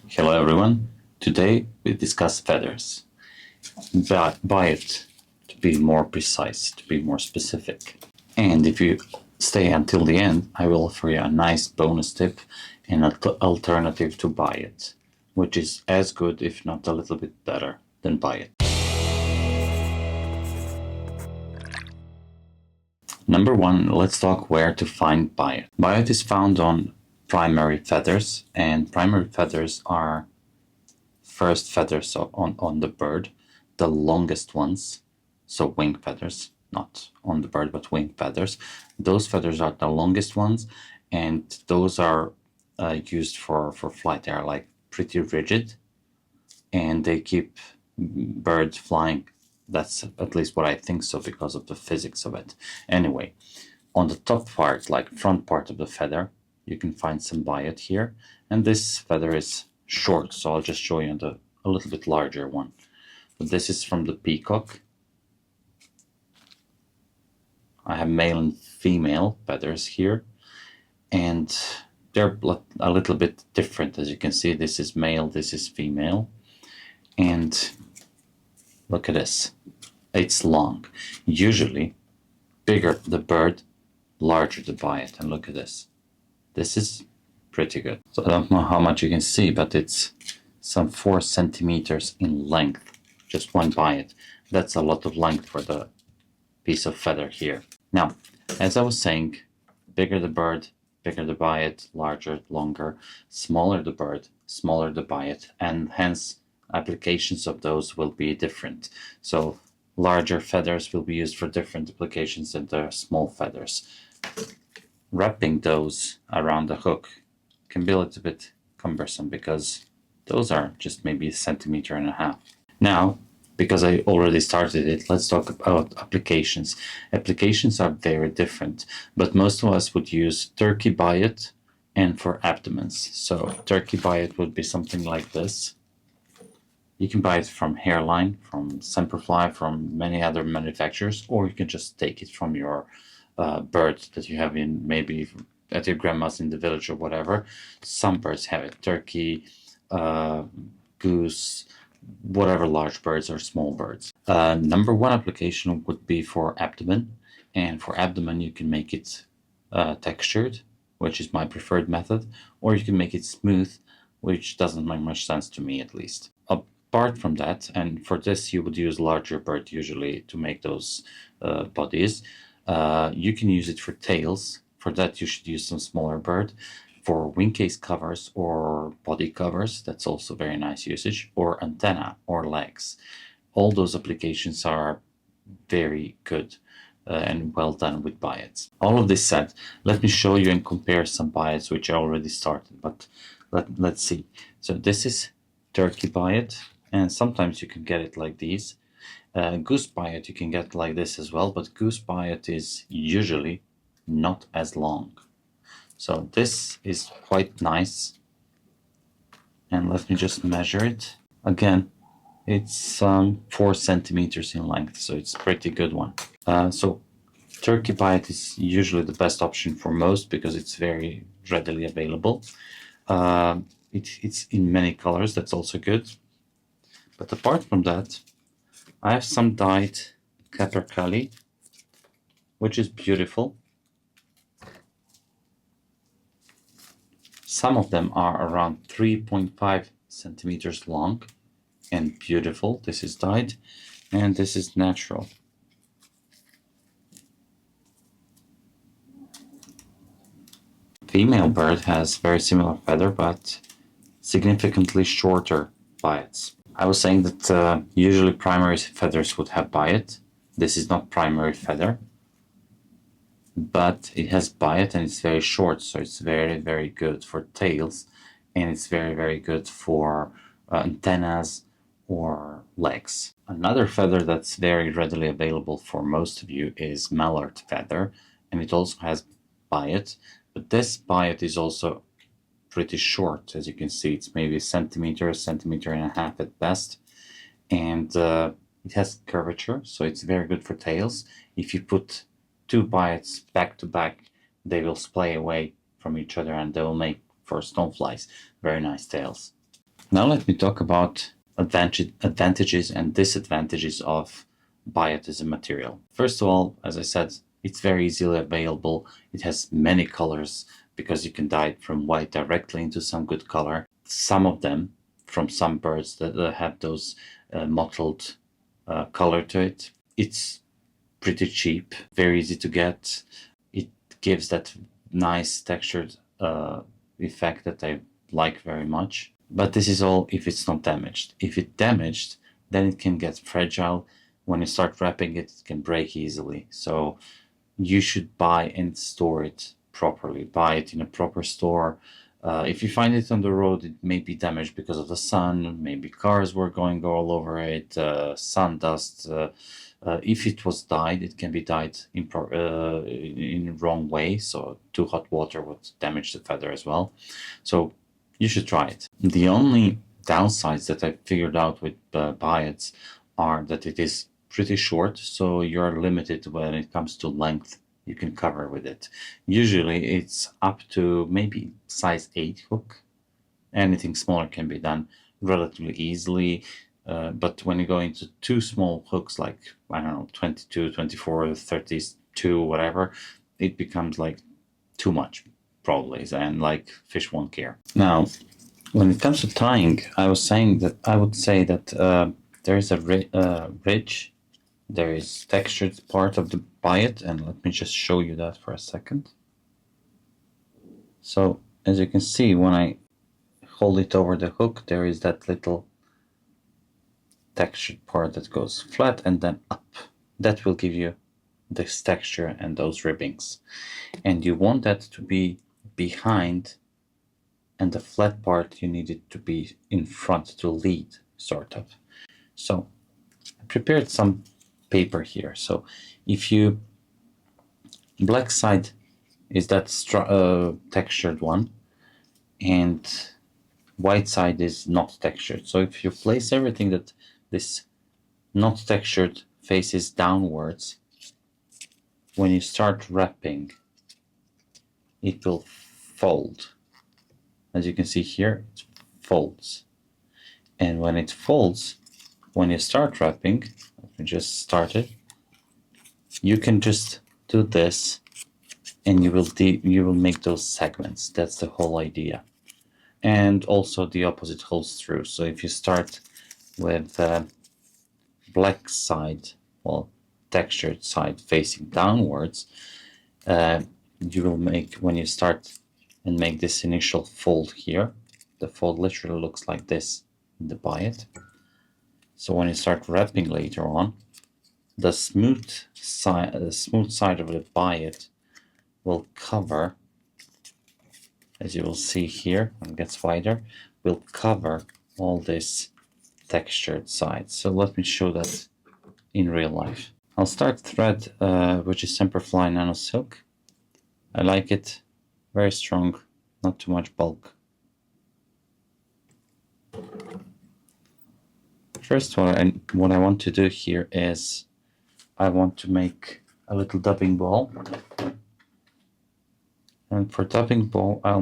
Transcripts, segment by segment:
Hello everyone. Today we discuss feathers. Biot, to be more precise, to be more specific. And if you stay until the end, I will offer you a nice bonus tip and an alternative to Biot, which is as good, if not a little bit better, than Biot. Number one, let's talk where to find Biot. Biot is found on primary feathers, and primary feathers are first feathers on the bird, the longest ones, so wing feathers, not on the bird, but wing feathers. Those feathers are the longest ones, and those are used for flight. They are like pretty rigid, and they keep birds flying. That's at least what I think so, because of the physics of it. Anyway, on the top part, like front part of the feather, you can find some biot here, and this feather is short, so I'll just show you a little bit larger one. But this is from the peacock. I have male and female feathers here, and they're a little bit different. As you can see, this is male, this is female, and look at this. It's long. Usually, bigger the bird, larger the biot, and look at this. This is pretty good. So I don't know how much you can see, but it's some 4 centimeters in length, just one biot. That's a lot of length for the piece of feather here. Now, as I was saying, bigger the bird, bigger the biot, larger, longer, smaller the bird, smaller the biot, and hence applications of those will be different. So larger feathers will be used for different applications than the small feathers. Wrapping those around the hook can be a little bit cumbersome, because those are just maybe 1.5 centimeters. Now, because I already started it, let's talk about applications. Applications are very different, but most of us would use turkey biot and for abdomens. So turkey biot would be something like this. You can buy it from Hairline, from Semperfly, from many other manufacturers, or you can just take it from your bird that you have in, maybe at your grandma's in the village or whatever. Some birds have it. Turkey, goose, whatever, large birds or small birds. Number one application would be for abdomen, and for abdomen you can make it textured, which is my preferred method, or you can make it smooth, which doesn't make much sense to me, at least. Apart from that, and for this you would use larger bird usually to make those bodies. You can use it for tails. For that you should use some smaller bird. For wing case covers or body covers, that's also very nice usage, or antenna or legs. All those applications are very good and well done with biots. All of this said, let me show you and compare some biots which I already started, but let's see. So this is turkey biot, and sometimes you can get it like these. Goose biot you can get like this as well, but goose biot is usually not as long. So this is quite nice, and let me just measure it. Again, it's 4 centimeters in length, so it's a pretty good one. So turkey biot is usually the best option for most, because it's very readily available. It's in many colors, that's also good. But apart from that, I have some dyed capercaillie, which is beautiful. Some of them are around 3.5 centimeters long and beautiful. This is dyed, and this is natural. Female bird has very similar feather, but significantly shorter biots. I was saying that usually primary feathers would have biot. This is not primary feather, but it has biot and it's very short, so it's very, very good for tails, and it's very, very good for antennas or legs. Another feather that's very readily available for most of you is mallard feather, and it also has biot, but this biot is also pretty short. As you can see, it's maybe 1 centimeter, 1.5 centimeters at best, and it has curvature, so it's very good for tails. If you put 2 biots back to back, they will splay away from each other, and they will make, for stoneflies, very nice tails. Now let me talk about advantages and disadvantages of Biots as a material. First of all, as I said, it's very easily available. It has many colors because you can dye it from white directly into some good color. Some of them from some birds that have those mottled color to it. It's pretty cheap, very easy to get. It gives that nice textured effect that I like very much. But this is all if it's not damaged. If it's damaged, then it can get fragile. When you start wrapping it, it can break easily. So you should buy and store it properly. Buy it in a proper store. If you find it on the road, it may be damaged because of the sun. Maybe cars were going all over it, sun dust. If it was dyed, it can be dyed in the wrong way. So too hot water would damage the feather as well. So you should try it. The only downsides that I figured out with Biots are that it is pretty short, so you're limited when it comes to length you can cover with it. Usually it's up to maybe size 8 hook. Anything smaller can be done relatively easily, but when you go into too small hooks, like, I don't know, 22, 24, 32, whatever, it becomes like too much, probably, and like fish won't care. Now, when it comes to tying, I would say that there is a ridge, there is textured part of the biot, and let me just show you that for a second. So as you can see, when I hold it over the hook, there is that little textured part that goes flat and then up. That will give you this texture and those ribbings. And you want that to be behind, and the flat part you need it to be in front to lead, sort of. So I prepared some paper here. So if you, black side is that textured one, and white side is not textured. So if you place everything that this not textured faces downwards, when you start wrapping, it will fold. As you can see here, it folds. And when it folds, when you start wrapping, let me just start it, you can just do this and you will make those segments. That's the whole idea. And also the opposite holds true. So if you start with black side, well, textured side facing downwards, you will make, when you start and make this initial fold here, the fold literally looks like this in the biot. So when you start wrapping later on, the smooth side of the biot will cover, as you will see here, when it gets wider, will cover all this textured side. So let me show that in real life. I'll start thread, which is Semperfli Nano Silk. I like it very strong, not too much bulk. First, what I want to do here is I want to make a little dubbing ball. And for dubbing ball, I'll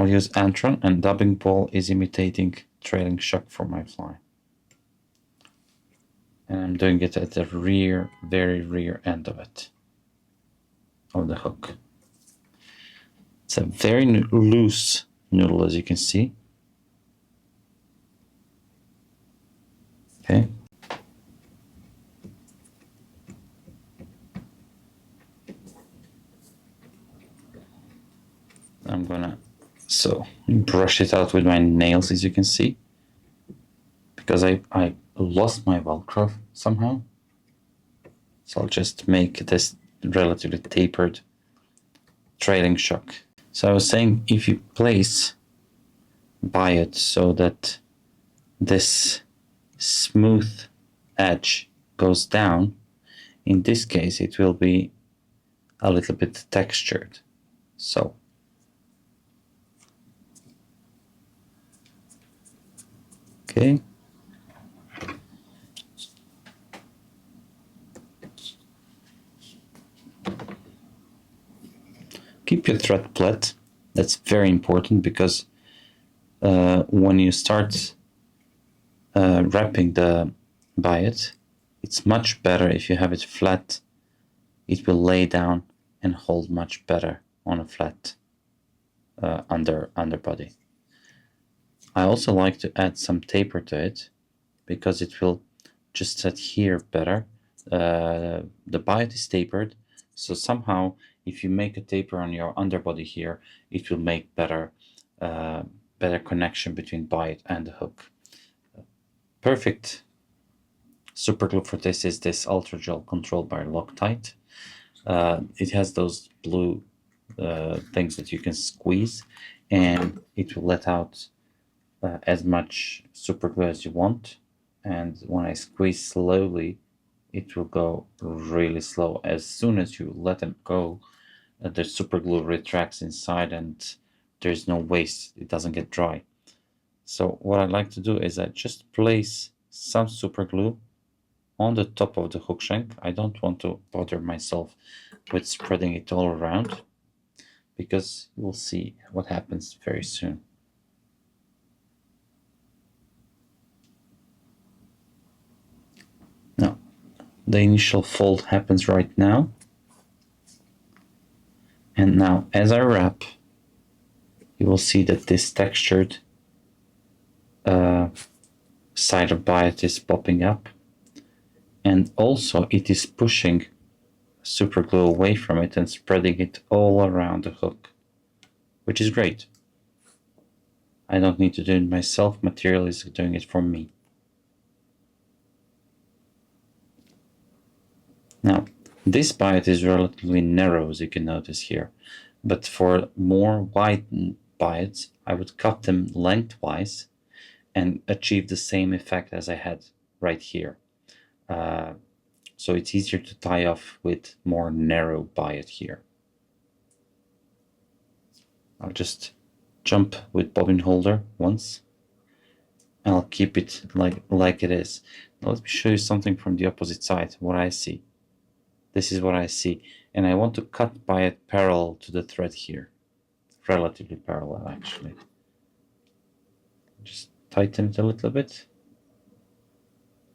use Antron, and dubbing ball is imitating trailing shock for my fly. And I'm doing it at the rear, very rear end of it, of the hook. It's a very loose noodle, as you can see. Okay. I'm gonna brush it out with my nails, as you can see, because I lost my Velcro somehow. So I'll just make this relatively tapered trailing shock. So I was saying, if you place Biot so that this smooth edge goes down, in this case it will be a little bit textured. So okay. Keep your thread flat. That's very important because when you start wrapping the biot, it's much better if you have it flat. It will lay down and hold much better on a flat underbody. I also like to add some taper to it because it will just adhere better. The biot is tapered, so somehow if you make a taper on your underbody here, it will make better connection between biot and the hook. Perfect super glue for this is this Ultra Gel controlled by Loctite. It has those blue things that you can squeeze, and it will let out as much super glue as you want. And when I squeeze slowly, it will go really slow. As soon as you let it go, the super glue retracts inside and there's no waste. It doesn't get dry. So what I like to do is I just place some super glue on the top of the hook shank. I don't want to bother myself with spreading it all around because we'll see what happens very soon. Now, the initial fold happens right now. And now, as I wrap, you will see that this textured side of biot is popping up. And also, it is pushing super glue away from it and spreading it all around the hook, which is great. I don't need to do it myself. Material is doing it for me. Now, this biot is relatively narrow, as you can notice here, but for more wide biots, I would cut them lengthwise and achieve the same effect as I had right here. So it's easier to tie off with more narrow biot here. I'll just jump with bobbin holder once, and I'll keep it like it is. Now let me show you something from the opposite side, what I see. This is what I see, and I want to cut biot parallel to the thread here, relatively parallel actually. Just tighten it a little bit,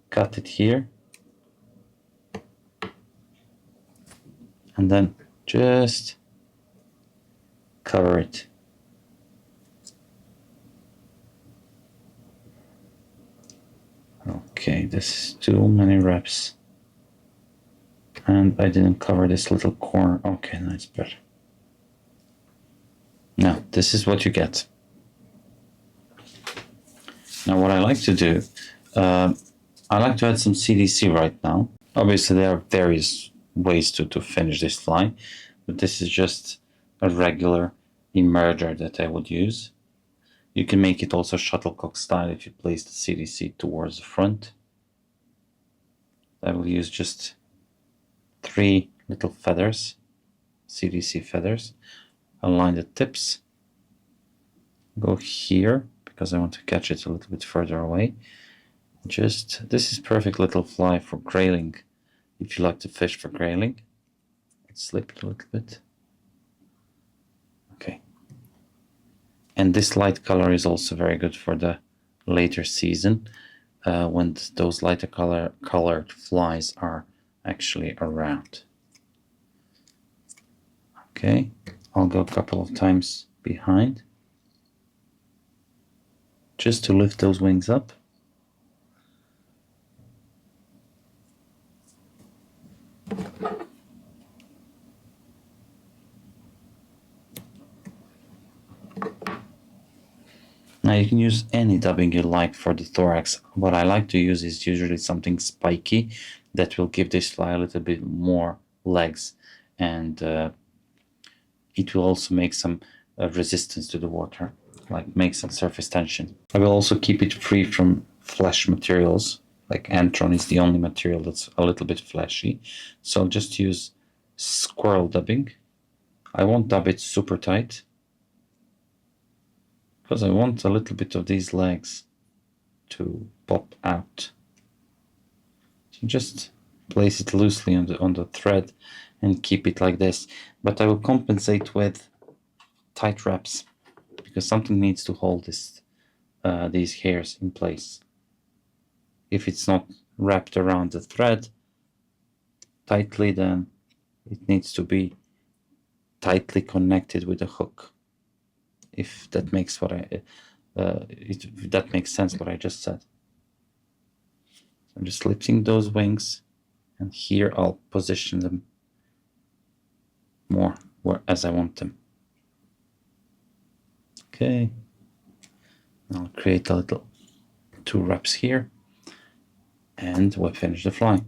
cut it here, and then just cover it. Okay, this is too many reps. And I didn't cover this little corner. Okay, that's better. Now, this is what you get. Now, what I like to do, I like to add some CDC right now. Obviously, there are various ways to finish this fly, but this is just a regular emerger that I would use. You can make it also shuttlecock style if you place the CDC towards the front. I will use just 3 little feathers, CDC feathers. Align the tips. Go here because I want to catch it a little bit further away. This is perfect little fly for grayling. If you like to fish for grayling, it slipped a little bit. Okay. And this light color is also very good for the later season when those lighter colored flies are actually around. Okay, I'll go a couple of times behind just to lift those wings up. Now you can use any dubbing you like for the thorax. What I like to use is usually something spiky that will give this fly a little bit more legs, and it will also make some resistance to the water, like make some surface tension. I will also keep it free from flesh materials, like antron is the only material that's a little bit fleshy. So I'll just use squirrel dubbing. I won't dub it super tight because I want a little bit of these legs to pop out. So just place it loosely on the thread and keep it like this. But I will compensate with tight wraps, because something needs to hold these hairs in place. If it's not wrapped around the thread tightly, then it needs to be tightly connected with the hook. If that makes if that makes sense what I just said. I'm just lifting those wings, and here I'll position them more as I want them. Okay, I'll create a little 2 wraps here, and we'll finish the fly.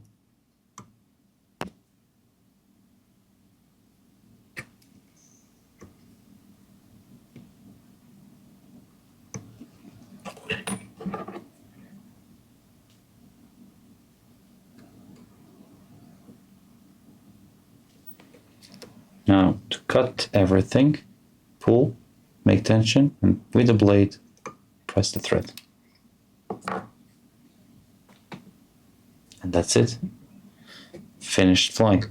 Now, to cut everything, pull, make tension, and with the blade, press the thread. And that's it. Finished fly.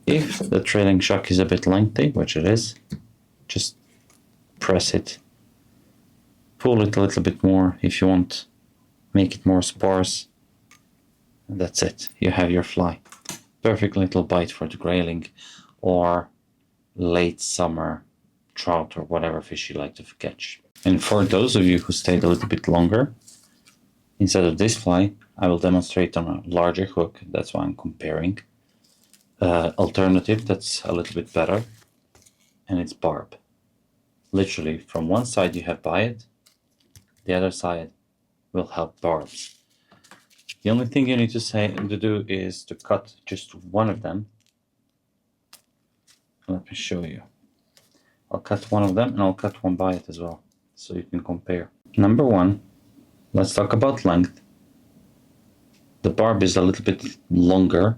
If the trailing shock is a bit lengthy, which it is, just press it. Pull it a little bit more if you want. Make it more sparse. And that's it. You have your fly. Perfect little bite for the grayling or late summer trout or whatever fish you like to catch. And for those of you who stayed a little bit longer, instead of this fly, I will demonstrate on a larger hook. That's why I'm comparing. Alternative that's a little bit better, and it's barb. Literally, from one side you have biot, the other side will have barbs. The only thing you need to do is to cut just one of them. Let me show you. I'll cut one of them, and I'll cut one biot as well, so you can compare. Number 1, let's talk about length. The barb is a little bit longer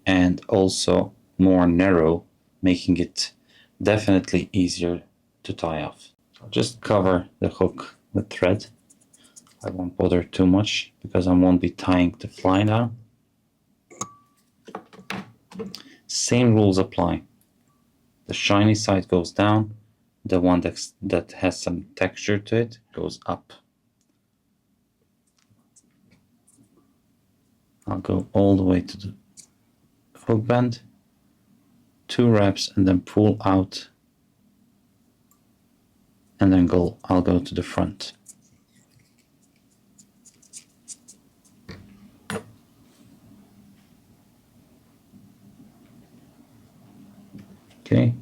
and also more narrow, making it definitely easier to tie off. I'll just cover the hook with thread. I won't bother too much because I won't be tying the fly now. Same rules apply. The shiny side goes down, the one that has some texture to it goes up. I'll go all the way to the hook bend, 2 wraps, and then pull out, and then I'll go to the front. Okay.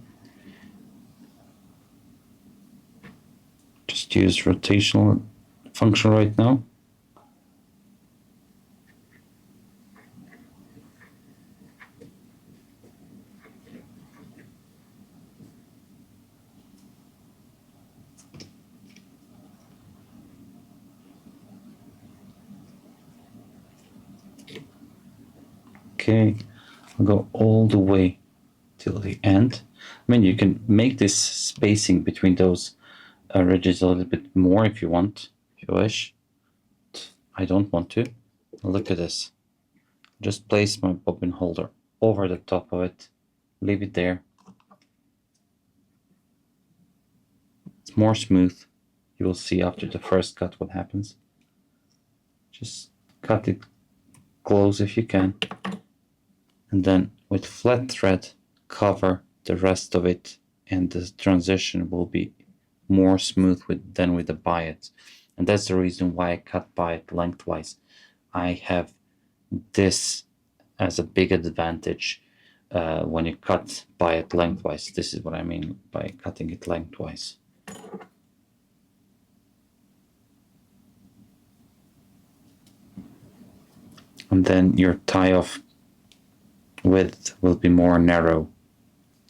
Just use rotational function right now. Okay, I'll go all the way till the end. I mean, you can make this spacing between those ridges a little bit more if you want, if you wish. I don't want to. Look at this. Just place my bobbin holder over the top of it, leave it there. It's more smooth. You will see after the first cut what happens. Just cut it close if you can, and then with flat thread cover the rest of it, and the transition will be more smooth than with the biot. And that's the reason why I cut biot lengthwise. I have this as a big advantage when you cut biot lengthwise. This is what I mean by cutting it lengthwise. And then your tie-off width will be more narrow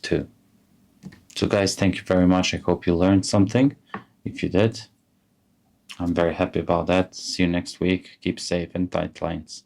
too. So guys, thank you very much. I hope you learned something. If you did, I'm very happy about that. See you next week. Keep safe and tight lines.